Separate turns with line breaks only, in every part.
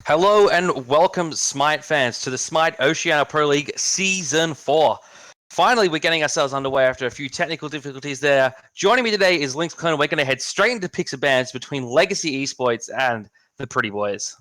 Hello and welcome, Smite fans, to the Smite Oceania Pro League Season 4. Finally, we're getting ourselves underway after a few technical difficulties there. Joining me today is Lynx Clone. We're going to head straight into picks and bans between Legacy Esports and the Pretty Boys.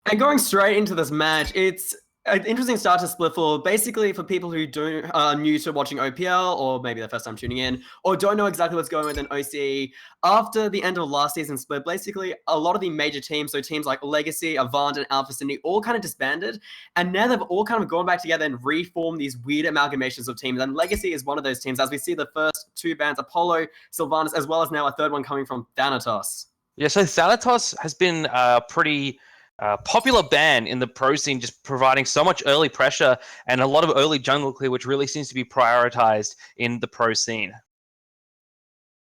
And going straight into this match, it's an interesting start to split for basically for people who are new to watching OPL or maybe their first time tuning in or don't know exactly what's going on with an OCE. After the end of last season's split, basically a lot of the major teams, so teams like Legacy, Avant, and Alpha Sydney, all kind of disbanded. And now they've all kind of gone back together and reformed these weird amalgamations of teams. And Legacy is one of those teams, as we see the first two bands, Apollo, Sylvanas, as well as now a third one coming from Thanatos.
Yeah, so Thanatos has been pretty popular ban in the pro scene, just providing so much early pressure and a lot of early jungle clear, which really seems to be prioritized in the pro scene.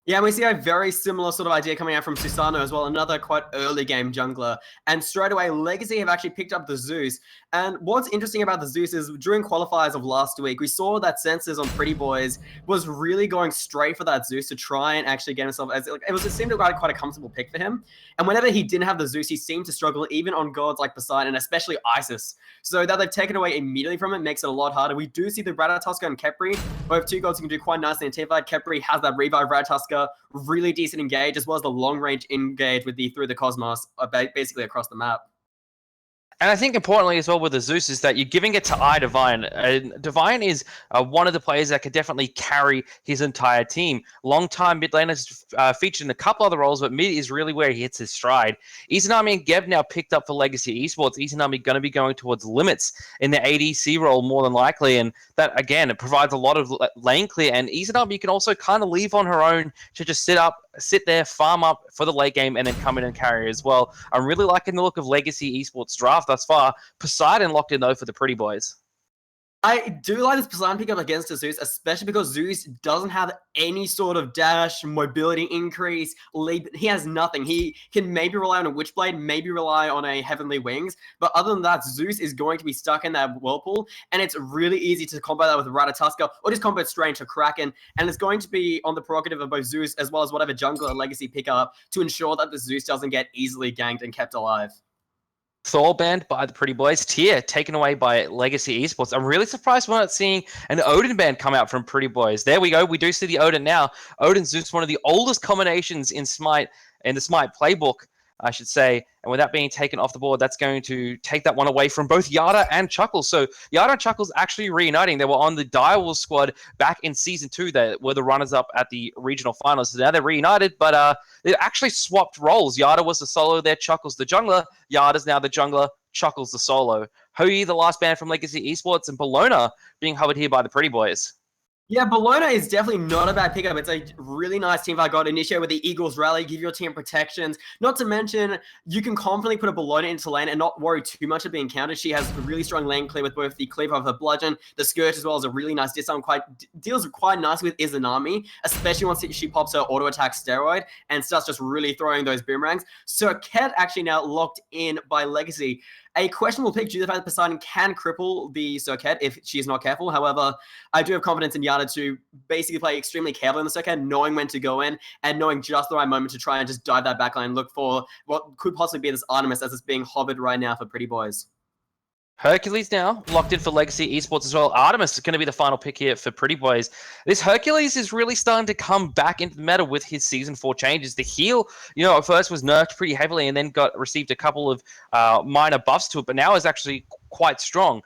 Yeah, and we see a very similar sort of idea coming out from Susano as well, another quite early game jungler. And straight away, Legacy have actually picked up the Zeus. And what's interesting about the Zeus is during qualifiers of last week, we saw that Senses on Pretty Boys was really going straight for that Zeus to try and actually get himself as it seemed to be quite a comfortable pick for him. And whenever he didn't have the Zeus, he seemed to struggle even on gods like Poseidon and especially Isis. So that they've taken away immediately from it makes it a lot harder. We do see the Ratatoska and Khepri, both two gods who can do quite nicely in teamfight. Khepri has that revive Ratatoska, really decent engage, as well as the long range engage with the through the cosmos, basically across the map.
And I think importantly as well with the Zeus is that you're giving it to Divine. Divine is one of the players that could definitely carry his entire team. Long-time mid laner has featured in a couple other roles, but mid is really where he hits his stride. Izanami and Gev now picked up for Legacy Esports. Izanami going to be going towards limits in the ADC role more than likely, and that, again, it provides a lot of lane clear. And Izanami can also kind of leave on her own to just sit there, farm up for the late game, and then come in and carry as well. I'm really liking the look of Legacy Esports draft thus far. Poseidon locked in, though, for the Pretty Boys.
I do like this Poseidon pickup against Zeus, especially because Zeus doesn't have any sort of dash, mobility increase, leap. He has nothing. He can maybe rely on a Witchblade, maybe rely on a Heavenly Wings, but other than that, Zeus is going to be stuck in that whirlpool, and it's really easy to combo that with Ratatoska or just combo straight to Kraken, and it's going to be on the prerogative of both Zeus as well as whatever jungler Legacy pick up to ensure that the Zeus doesn't get easily ganked and kept alive.
Thor banned by the Pretty Boys. Tier taken away by Legacy Esports. I'm really surprised we're not seeing an Odin ban come out from Pretty Boys. There we go. We do see the Odin now. Odin Zeus, one of the oldest combinations in Smite, in the Smite playbook, I should say. And with that being taken off the board, that's going to take that one away from both Yada and Chuckles. So Yada and Chuckles actually reuniting. They were on the Direwolf squad back in Season 2. They were the runners-up at the regional finals. So now they're reunited, but they actually swapped roles. Yada was the solo there, Chuckles the jungler. Yada's now the jungler, Chuckles the solo. Hoyi, the last band from Legacy Esports, and Bologna being hovered here by the Pretty Boys.
Yeah, Bologna is definitely not a bad pickup. It's a really nice team fight. Got initiate with the Eagles rally, give your team protections. Not to mention, you can confidently put a Bologna into lane and not worry too much of being countered. She has a really strong lane clear with both the cleave of her bludgeon, the skirt as well as a really nice disarm. Deals quite nice with Izanami, especially once she pops her auto attack steroid and starts just really throwing those boomerangs. So Ket actually now locked in by Legacy. A questionable pick due to the fact that Poseidon can cripple the Circuit if she's not careful. However, I do have confidence in Yada to basically play extremely carefully in the Circuit, knowing when to go in and knowing just the right moment to try and just dive that backline and look for what could possibly be this Artemis as it's being hovered right now for Pretty Boys.
Hercules now locked in for Legacy Esports as well. Artemis is going to be the final pick here for Pretty Boys. This Hercules is really starting to come back into the meta with his Season 4 changes. The heal, at first was nerfed pretty heavily and then received a couple of minor buffs to it, but now is actually quite strong.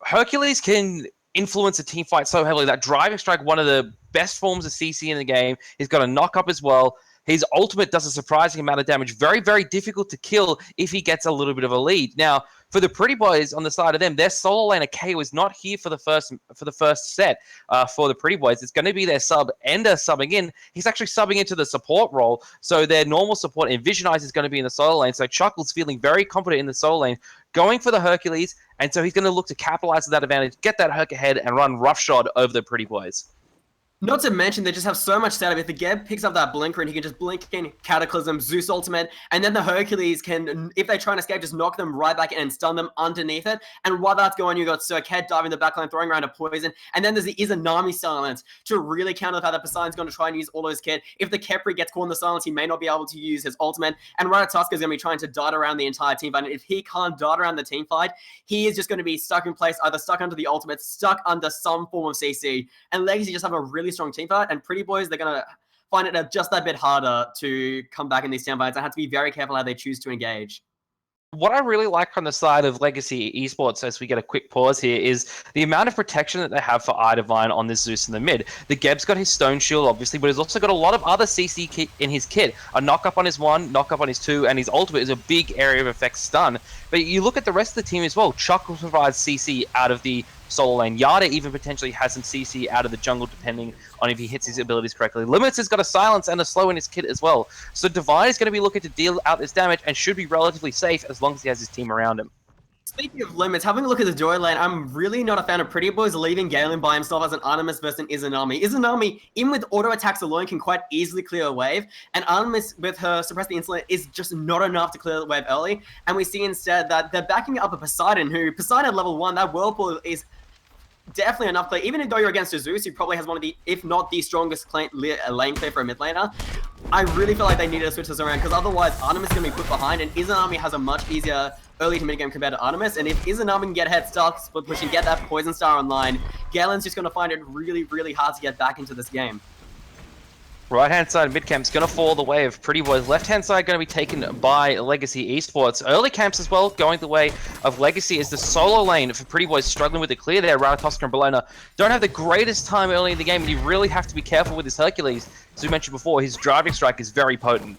Hercules can influence a team fight so heavily. That driving strike, one of the best forms of CC in the game. He's got a knock up as well. His ultimate does a surprising amount of damage. Very, very difficult to kill if he gets a little bit of a lead. Now, for the Pretty Boys on the side of them, their solo laner KO is not here for the first set for the Pretty Boys. It's going to be their sub Ender subbing in. He's actually subbing into the support role. So their normal support and Visionize is going to be in the solo lane. So Chuckles feeling very confident in the solo lane, going for the Hercules. And so he's going to look to capitalize on that advantage, get that Herc ahead, and run roughshod over the Pretty Boys.
Not to mention, they just have so much setup. If the Geb picks up that blinker and he can just blink in Cataclysm, Zeus Ultimate, and then the Hercules can, if they try and escape, just knock them right back in and stun them underneath it. And while that's going, you got Circuit diving the backline, throwing around a poison, and then there's the Izanami silence to really counter the fact that Poseidon's going to try and use all of his kit. If the Kepri gets caught in the silence, he may not be able to use his ultimate, and Ratatoska is going to be trying to dart around the entire team fight. And if he can't dart around the team fight, he is just going to be stuck in place, either stuck under the ultimate, stuck under some form of CC. And Legacy just have a really strong team fight, and Pretty Boys, they're going to find it just that bit harder to come back in these team fights. I have to be very careful how they choose to engage.
What I really like from the side of Legacy Esports, as we get a quick pause here, is the amount of protection that they have for Divine on this Zeus in the mid. The Geb's got his Stone Shield, obviously, but he's also got a lot of other CC kit in his kit. A knock-up on his 1, knock-up on his 2, and his ultimate is a big area of effect stun. But you look at the rest of the team as well. Chuck provides CC out of the solo lane. Yada even potentially has some CC out of the jungle, depending on if he hits his abilities correctly. Limits has got a silence and a slow in his kit as well. So Divine is going to be looking to deal out this damage and should be relatively safe as long as he has his team around him.
Speaking of limits, having a look at the duo lane, I'm really not a fan of Pretty Boys leaving Galen by himself as an Artemis versus an Izanami. Izanami, even with auto attacks alone, can quite easily clear a wave, and Artemis, with her Suppress the Insolent, is just not enough to clear the wave early, and we see instead that they're backing up a Poseidon, Poseidon level 1, that Whirlpool is definitely enough clear. Even though you're against a Zeus, who probably has one of the, if not the strongest lane clear for a mid laner, I really feel like they need to switch this around, because otherwise Artemis is going to be put behind, and Izanami has a much easier early to mid game compared to Artemis, and if Izanami can get head start, split push, and get that Poison Star online, Galen's just going to find it really, really hard to get back into this game.
Right-hand side of mid-camp's going to follow the way of Pretty Boys. Left-hand side going to be taken by Legacy Esports. Early camps as well, going the way of Legacy is the solo lane for Pretty Boys, struggling with the clear there. Ratatoska and Bologna don't have the greatest time early in the game, and you really have to be careful with his Hercules. As we mentioned before, his driving strike is very potent.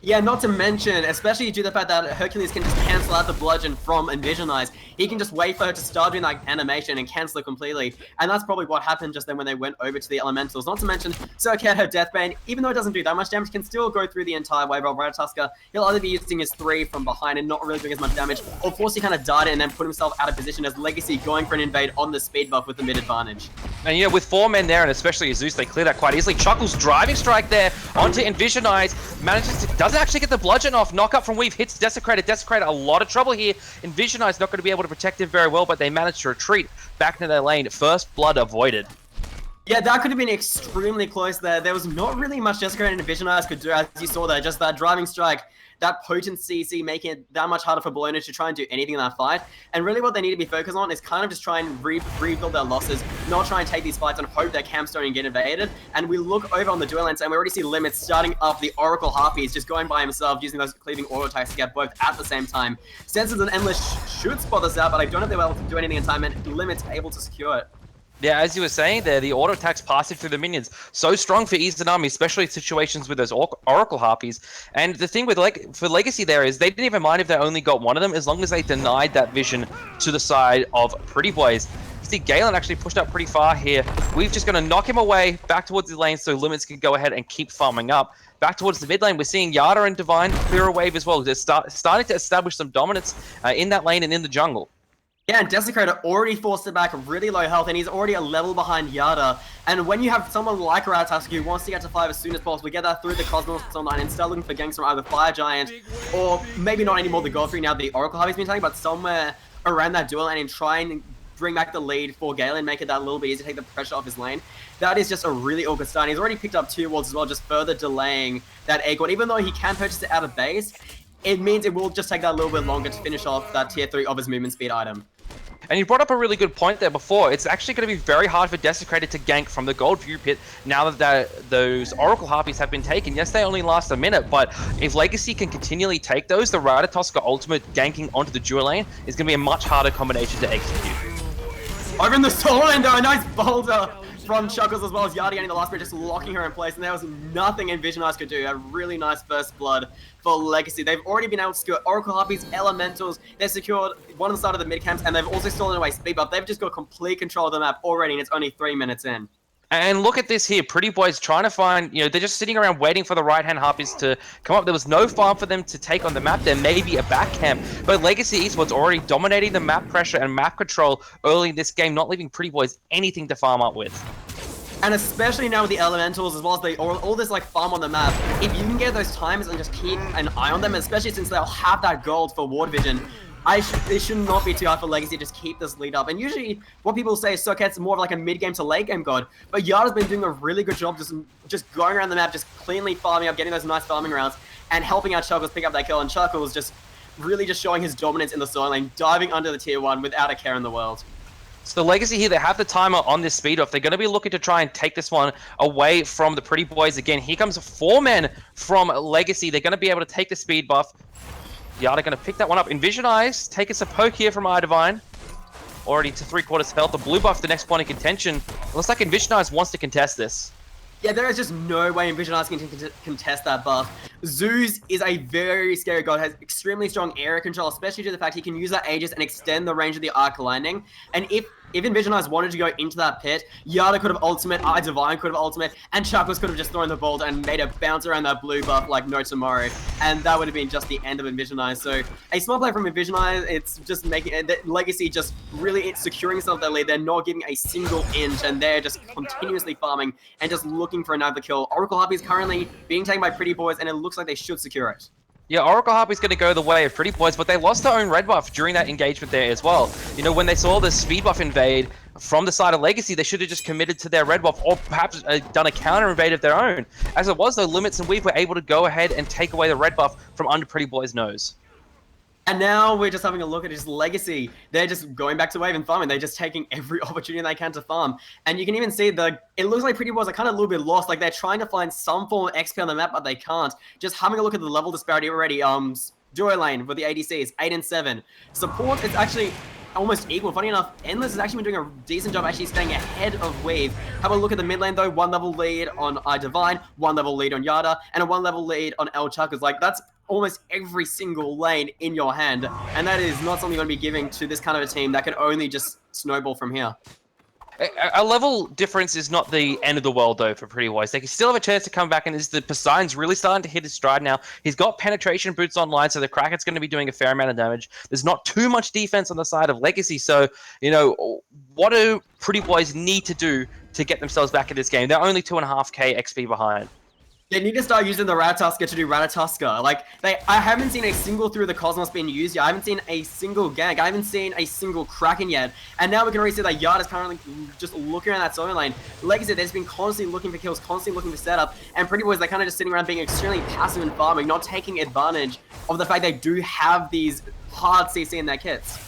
Yeah, not to mention, especially due to the fact that Hercules can just cancel out the bludgeon from Envisionize. He can just wait for her to start doing that animation and cancel it completely. And that's probably what happened just then when they went over to the Elementals. Not to mention, Circuit, her Deathbane, even though it doesn't do that much damage, can still go through the entire wave of Ratatoska. He'll either be using his 3 from behind and not really doing as much damage, or force he kind of dart it and then put himself out of position as Legacy going for an invade on the speed buff with the mid advantage.
And you know, with 4 men there, and especially Zeus, they clear that quite easily. Chuckle's driving strike there onto Envisionize, manages to, doesn't actually get the bludgeon off. Knock up from Weave, hits Desecrator. Desecrator, a lot of trouble here. Envisionize not going to be able to protect him very well, but they managed to retreat back into their lane. First blood avoided.
Yeah, that could have been extremely close there. There was not really much Desecrator and Envisionize could do, as you saw there. Just that driving strike, that potent CC, making it that much harder for Bologna to try and do anything in that fight. And really what they need to be focused on is kind of just try and rebuild their losses, not try and take these fights and hope their camps don't get invaded. And we look over on the dual lanes and we already see Limits starting up the Oracle Harpies, just going by himself, using those cleaving auto attacks to get both at the same time. Senses and Endless should spot this out, but I don't know if they were able to do anything in time, and Limits able to secure it.
Yeah, as you were saying there, the auto attacks passing through the minions. So strong for Izanami, especially in situations with those Oracle Harpies. And the thing with for Legacy there is they didn't even mind if they only got one of them, as long as they denied that vision to the side of Pretty Boys. You see Galen actually pushed up pretty far here. We've just going to knock him away back towards the lane so Limits can go ahead and keep farming up. Back towards the mid lane, we're seeing Yada and Divine clear a wave as well. They're starting to establish some dominance in that lane and in the jungle.
Yeah, and Desecrator already forced it back really low health, and he's already a level behind Yada. And when you have someone like Ratatoska who wants to get to 5 as soon as possible, get that through the Cosmos online and start looking for ganks from either Fire Giant or maybe not anymore the Godfrey, now the Oracle Harvey's been taking, but somewhere around that dual lane and try and bring back the lead for Galen, make it that little bit easier to take the pressure off his lane. That is just a really awkward start. And he's already picked up 2 wards as well, just further delaying that Acorn. Even though he can purchase it out of base, it means it will just take that a little bit longer to finish off that tier 3 of his movement speed item.
And you brought up a really good point there before. It's actually going to be very hard for Desecrator to gank from the gold view pit now that those Oracle Harpies have been taken. Yes, they only last a minute, but if Legacy can continually take those, the Ratatoska ultimate ganking onto the dual lane is going to be a much harder combination to execute.
Over in the solo lane though, a nice boulder from Chuckles as well as Yadi getting the last bit, just locking her in place, and there was nothing Envisionize could do. A really nice first blood for Legacy. They've already been able to secure Oracle Harpies, Elementals, they've secured one on the side of the mid camps, and they've also stolen away speed buff. They've just got complete control of the map already, and it's only 3 minutes in.
And look at this here, Pretty Boys trying to find, they're just sitting around waiting for the right-hand Harpies to come up. There was no farm for them to take on the map. There may be a back camp, but Legacy Esports already dominating the map pressure and map control early in this game, not leaving Pretty Boys anything to farm up with.
And especially now with the elementals, as well as all this like farm on the map, if you can get those times and just keep an eye on them, especially since they'll have that gold for ward vision, it should not be too hard for Legacy to just keep this lead up. And usually, what people say is Socket's more of like a mid-game to late-game god, but Yada's been doing a really good job just going around the map, just cleanly farming up, getting those nice farming rounds, and helping out Chuckles pick up that kill. And Chuckles just really just showing his dominance in the solo lane, diving under the tier 1 without a care in the world.
So Legacy here, they have the timer on this speed off. They're going to be looking to try and take this one away from the Pretty Boys again. Here comes 4 men from Legacy. They're going to be able to take the speed buff. Yada going to pick that one up. Envision Eyes, taking some poke here from iDivine. Already to 3/4 health. The blue buff, the next point of contention. It looks like Envision Eyes wants to contest this.
Yeah, there is just no way Envision Eyes can contest that buff. Zeus is a very scary god, has extremely strong area control, especially due to the fact he can use that Aegis and extend the range of the Arc Lightning. And if Envision Eyes wanted to go into that pit, Yada could have ultimate, iDivine could have ultimate, and Chuckles could have just thrown the bolt and made it bounce around that blue buff like no tomorrow. And that would have been just the end of Envision Eyes. So a small play from Envision Eyes, it's just making Legacy just really securing itself their lead. They're not giving a single inch, and they're just continuously farming and just looking for another kill. Oracle Harpy is currently being taken by Pretty Boys, and it looks like they should secure it.
Yeah, Oracle Harpy's going to go the way of Pretty Boys, but they lost their own red buff during that engagement there as well. You know, when they saw the speed buff invade from the side of Legacy, they should have just committed to their red buff or perhaps done a counter invade of their own. As it was, though, Limits and Weave were able to go ahead and take away the red buff from under Pretty Boy's nose.
And now we're just having a look at his Legacy. They're just going back to wave and farming. They're just taking every opportunity they can to farm. And you can even see it looks like Pretty Boys are kind of a little bit lost. Like they're trying to find some form of XP on the map, but they can't. Just having a look at the level disparity already. Duo lane with the ADCs, 8 and 7. Support is actually almost equal. Funny enough, Endless has actually been doing a decent job actually staying ahead of Wave. Have a look at the mid lane though, 1 level lead on iDivine, 1 level lead on Yada, and a 1 level lead on El Chuckers. Like that's almost every single lane in your hand, and that is not something you're going to be giving to this kind of a team that can only just snowball from here.
A level difference is not the end of the world, though, for Pretty Boys. They can still have a chance to come back, and the Poseidon's really starting to hit his stride now. He's got penetration boots online, so the Kraken's going to be doing a fair amount of damage. There's not too much defense on the side of Legacy, so, you know, what do Pretty Boys need to do to get themselves back in this game? They're only 2.5k XP behind. They
need to start using the Ratatuska to do Ratatuska. Like, I haven't seen a single through the Cosmos being used yet. I haven't seen a single gank. I haven't seen a single Kraken yet. And now we can already see that Yard is currently just looking around that solo lane. Legacy, they've been constantly looking for kills, constantly looking for setup. And Pretty Boys, they're kind of just sitting around being extremely passive and farming, not taking advantage of the fact they do have these hard CC in their kits.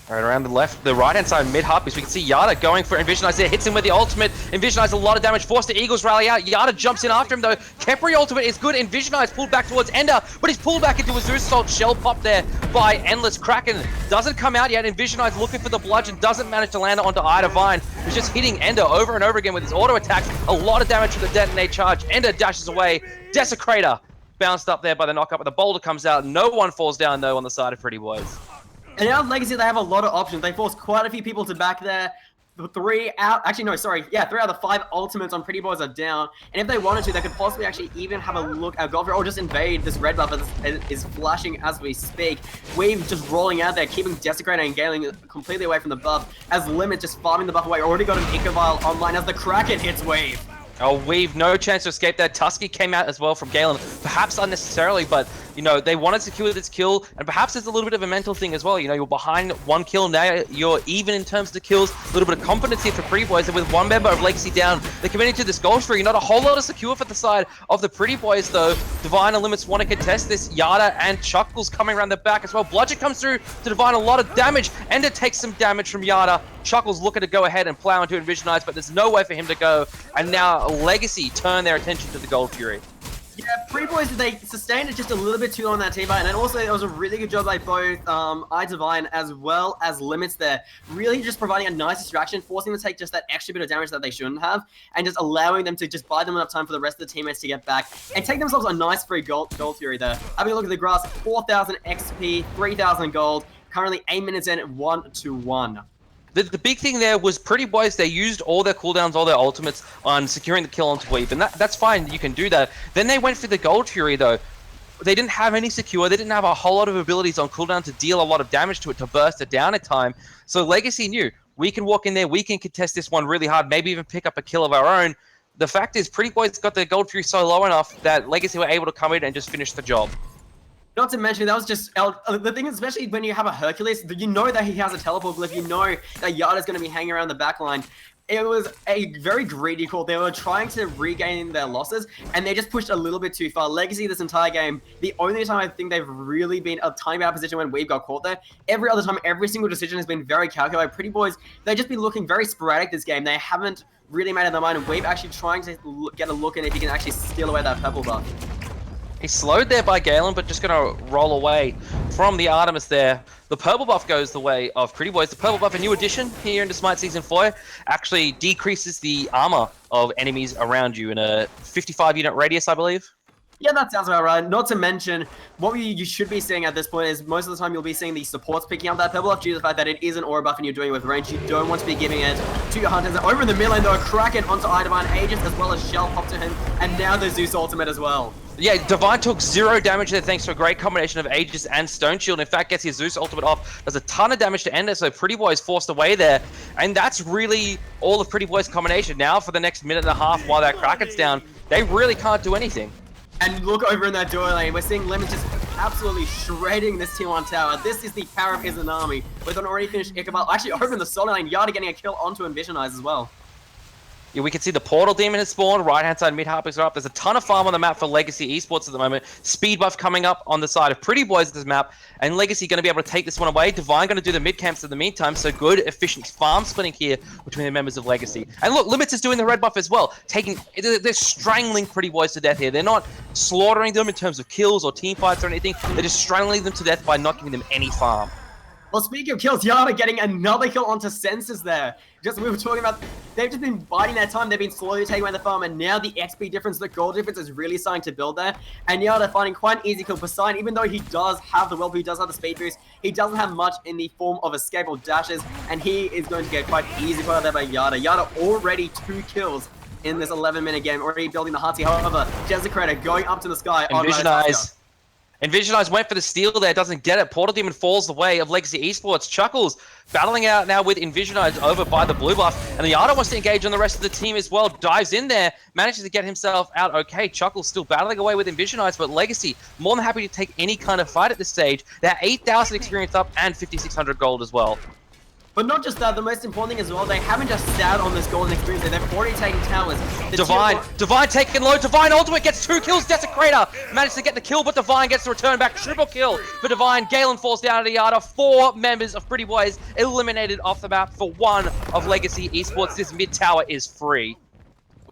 Right around the right-hand side, mid-Harpies, we can see Yada going for Envision Eyes there, hits him with the ultimate. Envision Eyes a lot of damage, forced the Eagles rally out. Yada jumps in after him though. Kepri ultimate is good. Envision Eyes pulled back towards Ender, but he's pulled back into a Zeus Salt shell pop there by Endless. Kraken doesn't come out yet. Envision Eyes looking for the bludgeon, doesn't manage to land it onto iDivine. He's just hitting Ender over and over again with his auto attacks. A lot of damage from the detonate charge. Ender dashes away. Desecrator bounced up there by the knockup, but the boulder comes out. No one falls down though on the side of Pretty Boys.
And now Legacy, they have a lot of options. They forced quite a few people to back there. 3 out of the 5 ultimates on Pretty Boys are down. And if they wanted to, they could possibly actually even have a look at Godfrey or just invade this red buff that is flashing as we speak. Weave just rolling out there, keeping Desecrator and Galen completely away from the buff. As Limit just farming the buff away. Already got an Icovile online as the Kraken hits Wave.
Oh, Weave, no chance to escape that. Tusky came out as well from Galen, perhaps unnecessarily, but, you know, they wanted to secure this kill, and perhaps there's a little bit of a mental thing as well. You know, you're behind 1 kill, now you're even in terms of the kills. A little bit of confidence here for Pretty Boys, and with 1 member of Legacy down, they're committing to this goal streak. Not a whole lot of secure for the side of the Pretty Boys, though. Divine and Limits want to contest this. Yada and Chuckles coming around the back as well. Bludgeon comes through to Divine, a lot of damage, and it takes some damage from Yada. Chuckles looking to go ahead and plow into Envision Eyes, but there's no way for him to go, and now Legacy turn their attention to the Gold Fury.
Yeah, Pretty Boys, they sustained it just a little bit too long on that team fight, and then also it was a really good job by both iDivine as well as Limits there, really just providing a nice distraction, forcing them to take just that extra bit of damage that they shouldn't have, and just allowing them to just buy them enough time for the rest of the teammates to get back, and take themselves a nice free gold Fury there. Having a look at the grass, 4,000 XP, 3,000 gold, currently 8 minutes in, 1-1.
The big thing there was Pretty Boys, they used all their cooldowns, all their ultimates on securing the kill onto Weave, and that's fine, you can do that. Then they went for the Gold Fury though. They didn't have any secure, they didn't have a whole lot of abilities on cooldown to deal a lot of damage to it, to burst it down at time. So Legacy knew, We can walk in there. We can contest this one really hard, maybe even pick up a kill of our own. The fact is, Pretty Boys got their Gold Fury so low enough that Legacy were able to come in and just finish the job.
Not to mention, that was just the thing, especially when you have a Hercules, you know that he has a teleport glyph, you know that Yada's going to be hanging around the back line. It was a very greedy call. They were trying to regain their losses, and they just pushed a little bit too far. Legacy this entire game, the only time I think they've really been a tiny bit out of position when we've got caught there. Every other time, every single decision has been very calculated. Pretty Boys, they've just been looking very sporadic this game. They haven't really made up their mind, and we've actually trying to get a look at if he can actually steal away that purple buff.
He's slowed there by Galen, but just going to roll away from the Artemis there. The purple buff goes the way of Pretty Boys. The purple buff, a new addition here into Smite Season 4, actually decreases the armor of enemies around you in a 55-unit radius, I believe.
Yeah, that sounds about right. Not to mention, what you should be seeing at this point is most of the time you'll be seeing the supports picking up that purple buff due to the fact that it is an aura buff and you're doing it with range. You don't want to be giving it to your hunters. Over in the mid lane, though, Kraken onto Idivine Agents as well as Shell pop to him, and now the Zeus ultimate as well.
Yeah, Divine took 0 damage there thanks to a great combination of Aegis and Stone Shield. In fact, gets his Zeus ultimate off, does a ton of damage to end it, so Pretty Boy's forced away there. And that's really all of Pretty Boy's combination. Now for the next minute and a half while that Kraken's down, they really can't do anything.
And look over in that duo lane, we're seeing Lemon just absolutely shredding this tier 1 tower. This is the power of Izanami with an already finished Ichabod. Actually, over in the solo lane, Yada getting a kill onto Envision Eyes as well.
Yeah, we can see the Portal Demon has spawned, right-hand side mid-harpies are up. There's a ton of farm on the map for Legacy Esports at the moment. Speed buff coming up on the side of Pretty Boys at this map, and Legacy going to be able to take this one away. Divine going to do the mid-camps in the meantime, so good, efficient farm splitting here between the members of Legacy. And look, Limits is doing the red buff as well. They're strangling Pretty Boys to death here. They're not slaughtering them in terms of kills or team fights or anything. They're just strangling them to death by not giving them any farm.
Well, speaking of kills, Yada getting another kill onto Senses there. Just we were talking about, they've just been biding their time. They've been slowly taking away the farm, and now the XP difference, the gold difference is really starting to build there. And Yada finding quite an easy kill. Poseidon, even though he does have the Whirlpool, he does have the speed boost, he doesn't have much in the form of escape or dashes, and he is going to get quite easy put out there by Yada. Yada already 2 kills in this 11-minute game, already building the Hearty. However, Desecrator going up to the sky.
Envision Eyes. Envision Eyes went for the steal there, doesn't get it. Portal Demon falls the way of Legacy Esports. Chuckles battling out now with Envision Eyes over by the blue buff. And the Yada wants to engage on the rest of the team as well. Dives in there, manages to get himself out okay. Chuckles still battling away with Envision Eyes, but Legacy more than happy to take any kind of fight at this stage. They're 8,000 experience up and 5,600 gold as well.
But not just that, the most important thing as well, they haven't just sat on this golden experience, they've already taken towers.
Divine taking low, Divine ultimate gets 2 kills, Desecrator managed to get the kill, but Divine gets the return back, triple kill for Divine. Galen falls down to the Yada, 4 members of Pretty Boys eliminated off the map for 1 of Legacy Esports. This mid tower is free.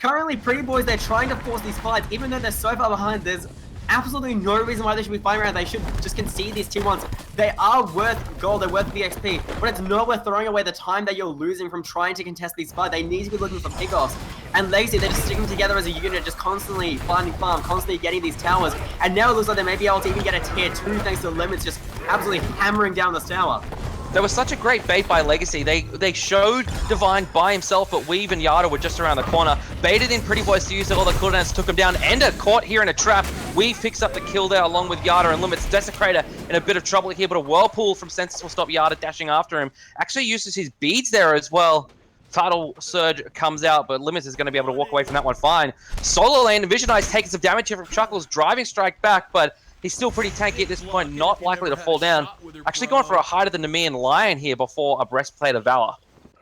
Currently, Pretty Boys, they're trying to force these fights, even though they're so far behind, there's absolutely no reason why they should be fighting around. They should just concede these tier 1s. They are worth gold, they're worth the XP, but it's not worth throwing away the time that you're losing from trying to contest these fights. They need to be looking for pickoffs. And Legacy, they're just sticking together as a unit, just constantly finding farm, constantly getting these towers. And now it looks like they may be able to even get a tier 2 thanks to Limits just absolutely hammering down this tower.
There was such a great bait by Legacy. They showed Divine by himself, but Weave and Yada were just around the corner. Baited in Pretty Boys to use all the cooldowns, took him down. Ender caught here in a trap. Weave picks up the kill there along with Yada and Limits. Desecrator in a bit of trouble here, but a Whirlpool from Senses will stop Yada dashing after him. Actually uses his beads there as well. Tidal Surge comes out, but Limits is going to be able to walk away from that one fine. Solo lane, Vision Eyes taking some damage here from Chuckles, driving strike back, but he's still pretty tanky at this point, not likely to fall down. Actually going for a Hide of the Nemean Lion here before a Breastplate of Valor.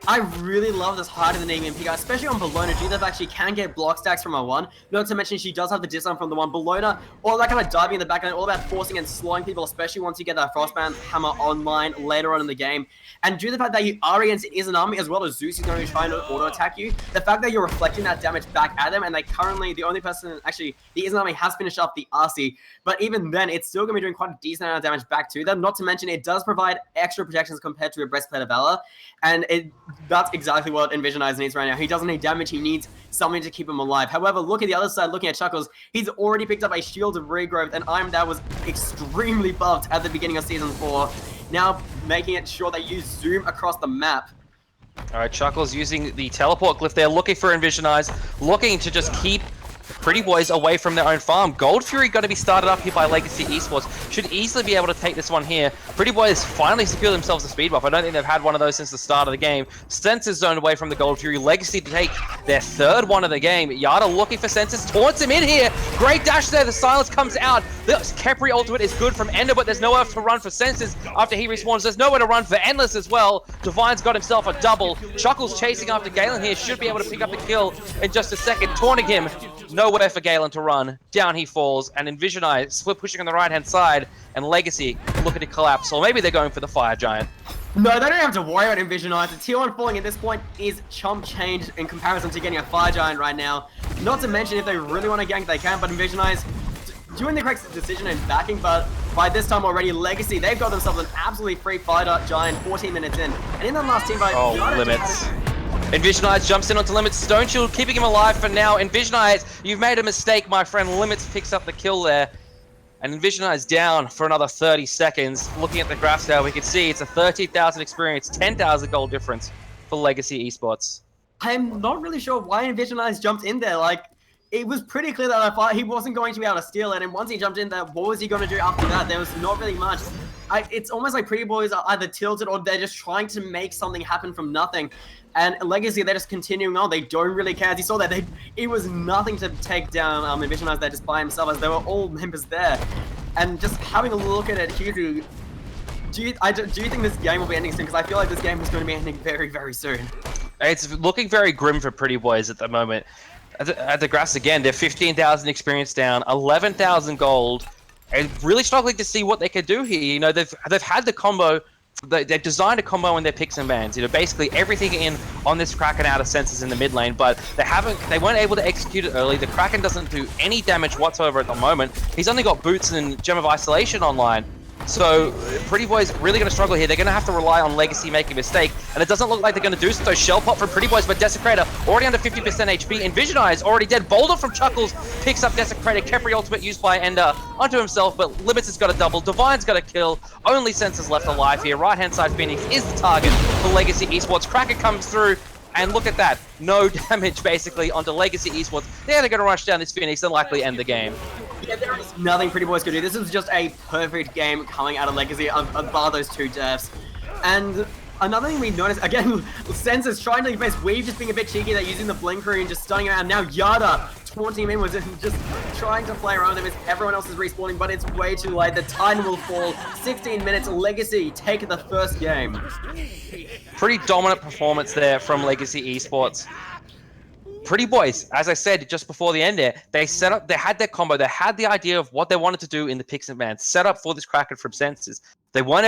I really love this Hide of the Nemean pick, especially on Bologna. Judith actually can get block stacks from her 1. Not to mention she does have the disarm from the 1. Bologna, all that kind of diving in the back end, all about forcing and slowing people, especially once you get that Frostbound Hammer online later on in the game. And due to the fact that you are against Izanami as well as Zeus is going to be trying to auto-attack you, the fact that you're reflecting that damage back at them, and they currently, the only person, actually, the Izanami has finished up the RC, but even then, it's still going to be doing quite a decent amount of damage back to them. Not to mention, it does provide extra protections compared to a Breastplate of Valor, and that's exactly what Envision Eyes needs right now. He doesn't need damage, he needs something to keep him alive. However, look at the other side, looking at Chuckles, he's already picked up a Shield of Regrowth, and that was extremely buffed at the beginning of Season 4. Now making it sure that you zoom across the map. All
right, Chuckles using the teleport glyph there, looking for Envision Eyes, looking to just keep Pretty Boys away from their own farm. Gold Fury going to be started up here by Legacy Esports. Should easily be able to take this one here. Pretty Boys finally secure themselves a speed buff. I don't think they've had one of those since the start of the game. Senses zoned away from the Gold Fury. Legacy to take their third one of the game. Yada looking for Senses. Taunts him in here. Great dash there. The silence comes out. The Kepri ultimate is good from Ender, but there's nowhere to run for Senses after he respawns. There's nowhere to run for Endless as well. Divine's got himself a double. Chuckles chasing after Galen here. Should be able to pick up the kill in just a second. Taunting him. Nowhere for Galen to run. Down he falls, and Envision Eye split pushing on the right-hand side, and Legacy looking to collapse. Or maybe they're going for the Fire Giant.
No, they don't have to worry about Envision Eye. The tier 1 falling at this point is chump change in comparison to getting a Fire Giant right now. Not to mention, if they really want to gank, they can, but Envision Eye's doing the correct decision and backing, but by this time already, Legacy, they've got themselves an absolutely free Fire Giant 14 minutes in. And in the last team fight,
Limits. Envision Eyes jumps in onto Limits. Stone Shield keeping him alive for now. Envision Eyes, you've made a mistake, my friend. Limits picks up the kill there. And Envision Eyes down for another 30 seconds. Looking at the graphs now, we can see it's a 13,000 experience, 10,000 gold difference for Legacy Esports.
I'm not really sure why Envision Eyes jumped in there. Like, it was pretty clear that he wasn't going to be able to steal it. And once he jumped in there, what was he going to do after that? There was not really much. It's almost like Pretty Boys are either tilted or they're just trying to make something happen from nothing. And Legacy, they're just continuing on. They don't really care. As you saw that, it was nothing to take down Envision Eyes there just by himself, as they were all members there. And just having a look at it, Hugh, do you think this game will be ending soon? Because I feel like this game is going to be ending very, very soon.
It's looking very grim for Pretty Boys at the moment. At the graphs again, they're 15,000 experience down, 11,000 gold, and really struggling to see what they could do here. You know, they've had the combo. They've designed a combo in their picks and bans. You know, basically everything in on this Kraken out of senses in the mid lane, but they weren't able to execute it early. The Kraken doesn't do any damage whatsoever at the moment. He's only got Boots and Gem of Isolation online. So, Pretty Boys really going to struggle here. They're going to have to rely on Legacy making a mistake, and it doesn't look like they're going to do so. Shell Pop from Pretty Boys, but Desecrator already under 50% HP. Envision Eye is already dead. Boulder from Chuckles picks up Desecrator. Kepri ultimate used by Ender onto himself, but Limits has got a double. Divine's got a kill. Only Senses left alive here. Right-hand side Phoenix is the target for Legacy Esports. Kraken comes through, and look at that. No damage, basically, onto Legacy Esports. They're going to rush down this Phoenix and likely end the game.
Yeah, there is nothing Pretty Boys could do. This was just a perfect game coming out of Legacy, bar those two deaths. And another thing we noticed, again, Senses trying to face Weave, just being a bit cheeky. They're using the Blinker and just stunning around. Now Yada taunting him in, was just trying to play around him as everyone else is respawning, but it's way too late. The Titan will fall. 16 minutes, Legacy take the first game.
Pretty dominant performance there from Legacy Esports. Pretty Boys, as I said just before the end there, they had their combo, they had the idea of what they wanted to do in the picks and bans, set up for this Kraken from Senses. They weren't